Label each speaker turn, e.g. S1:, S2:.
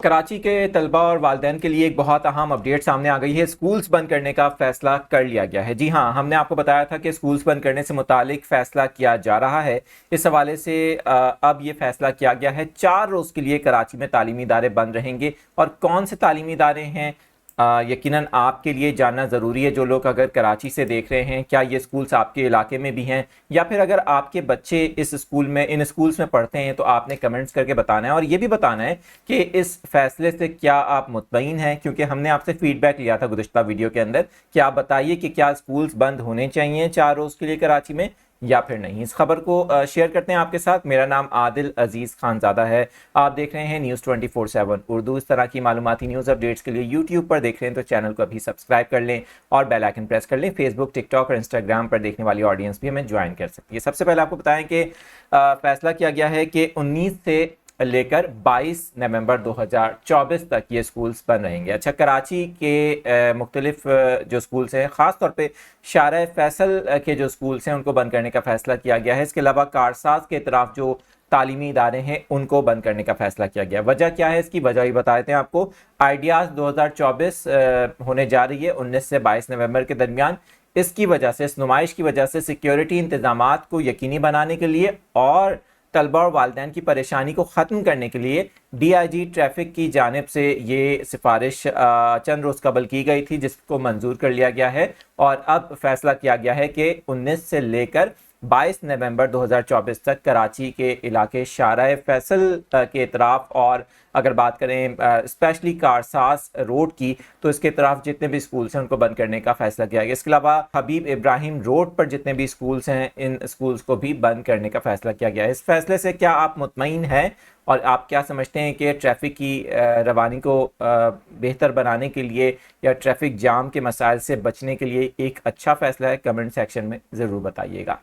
S1: कराची के तलबा और वालिदैन के लिए एक बहुत अहम अपडेट सामने आ गई है। स्कूल्स बंद करने का फैसला कर लिया गया है। जी हाँ, हमने आपको बताया था कि स्कूल्स बंद करने से मुतालिक फैसला किया जा रहा है। इस हवाले से अब ये फैसला किया गया है 4 रोज़ के लिए कराची में तालीमी इदारे बंद रहेंगे। और कौन से तालीमी इदारे हैं, यकीनन आपके लिए जानना ज़रूरी है। जो लोग अगर कराची से देख रहे हैं, क्या ये स्कूल्स आपके इलाके में भी हैं, या फिर अगर आपके बच्चे इस स्कूल में इन स्कूल्स में पढ़ते हैं, तो आपने कमेंट्स करके बताना है। और ये भी बताना है कि इस फैसले से क्या आप मुतमईन हैं, क्योंकि हमने आपसे फीडबैक लिया था गुज़िश्ता वीडियो के अंदर कि आप बताइए कि क्या स्कूल्स बंद होने चाहिए 4 रोज़ के लिए कराची में या फिर नहीं। इस खबर को शेयर करते हैं आपके साथ। मेरा नाम आदिल अजीज़ खानज़ादा है। आप देख रहे हैं न्यूज़ 24/7 उर्दू। इस तरह की मालूमाती न्यूज़ अपडेट्स के लिए यूट्यूब पर देख रहे हैं तो चैनल को अभी सब्सक्राइब कर लें और बेल आइकन प्रेस कर लें। फेसबुक, टिकटॉक और इंस्टाग्राम पर देखने वाली ऑडियंस भी हमें ज्वाइन कर सकती है। सबसे पहले आपको बताएं कि फैसला किया गया है कि 19 से लेकर 22 नवंबर 2024 तक ये स्कूल्स बंद रहेंगे। अच्छा, कराची के मुख्तलिफ जो स्कूल्स हैं, ख़ास तौर पे शारा फैसल के जो स्कूल्स हैं उनको बंद करने का फ़ैसला किया गया है। इसके अलावा कारसाज के तरफ जो तालीमी इदारे हैं उनको बंद करने का फ़ैसला किया गया। वजह क्या है, इसकी वजह ही बता देते हैं आपको। आइडियाज़ 2024 होने जा रही है 19 से 22 नवंबर के दरमियान। इसकी वजह से, इस नुमाइश की वजह से सिक्योरिटी इंतज़ामात को यकीनी बनाने के लिए और तलबा और वालिदैन की परेशानी को ख़त्म करने के लिए DIG ट्रैफिक की जानिब से ये सिफारिश चंद रोज़ कबल की गई थी, जिसको मंजूर कर लिया गया है। और अब फैसला किया गया है कि 19 से लेकर 22 नवंबर 2024 तक कराची के इलाके शारा फैसल के तरफ, और अगर बात करें स्पेशली कारसास रोड की, तो इसके तरफ जितने भी स्कूल्स हैं उनको बंद करने का फैसला किया गया। इसके अलावा हबीब इब्राहिम रोड पर जितने भी स्कूल्स हैं, इन स्कूल्स को भी बंद करने का फैसला किया गया है। इस फैसले से क्या आप मुतमईन हैं और आप क्या समझते हैं कि ट्रैफिक की रवानी को बेहतर बनाने के लिए या ट्रैफिक जाम के मसाइल से बचने के लिए एक अच्छा फैसला है? कमेंट सेक्शन में ज़रूर बताइएगा।